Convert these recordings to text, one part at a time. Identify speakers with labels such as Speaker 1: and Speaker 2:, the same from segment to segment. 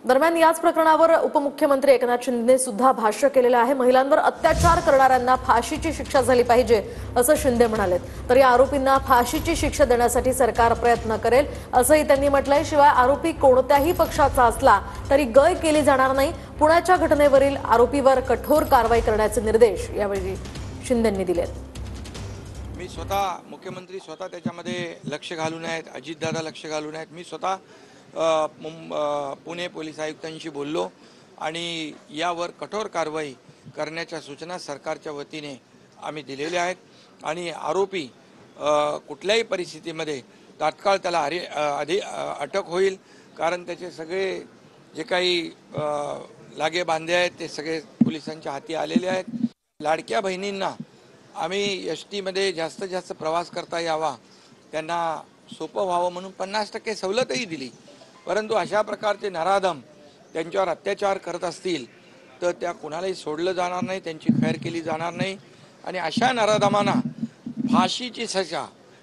Speaker 1: दरम्यान याच प्रकरणावर उपमुख्यमंत्री एकनाथ शिंदे सुद्धा भाष्य केलेलं आहे। महिलांवर अत्याचार करणाऱ्यांना फाशीची शिक्षा झाली पाहिजे असं शिंदे म्हणाले। तर या आरोपींना फाशीची शिक्षा देण्यासाठी सरकार प्रयत्न करेल असंही त्यांनी म्हटलंय। शिवाय आरोपी कोणत्याही पक्षाचा असला तरी गय केली जाणार नाही। पुण्याच्या घटनेवरील आरोपीवर कठोर कारवाई करण्याचे निर्देश यावेळी शिंदेंनी दिलेत।
Speaker 2: मी स्वतः मुख्यमंत्री स्वतः त्याच्यामध्ये लक्ष घालून आहेत, अजितदादा लक्ष घालून आहेत। मी स्वतः पुणे पोलीस आयुक्तांशी बोललो आणि यावर कठोर कारवाई करण्याच्या सूचना सरकारच्या वतीने आम्ही दिलेल्या आहेत आणि आरोपी कुठल्याही परिस्थितीमध्ये तात्काळ त्याला अटक होईल, कारण त्याचे सगळे जे काही लागे बांधे आहेत ते सगळे पोलिसांच्या हाती आलेले आहेत। लाडक्या बहिणींना आम्ही एसटीमध्ये जास्तीत जास्त प्रवास करता यावा, त्यांना सोपं व्हावं म्हणून 50% सवलतही दिली। परंतु अशा प्रकारचे नराधम त्यांच्यावर अत्याचार करत असतील तर त्या कुणालाही सोडलं जाणार नाही, त्यांची खैर केली जाणार नाही आणि अशा नराधमांना फाशीची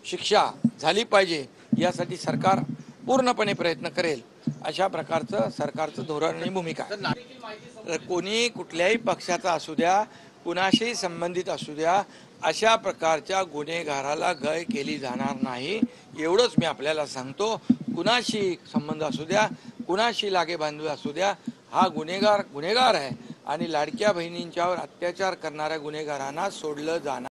Speaker 2: शिक्षा झाली पाहिजे यासाठी सरकार पूर्णपणे प्रयत्न करेल। अशा प्रकारचं सरकारचं धोरण आणि भूमिका आहे। कोणी कुठल्याही पक्षाचा असू द्या, कुणाशी संबंधित असू द्या, अशा प्रकारच्या गुन्हेगाराला गय केली जाणार नाही एवढंच मी आपल्याला सांगतो। कुणाशी संबंध असू द्या, कुणाशी लागेबांधे असू द्या, हा गुन्हेगार आहे आणि लाडक्या बहिणींच्यावर अत्याचार करणाऱ्या गुन्हेगारांना सोडलं जाणार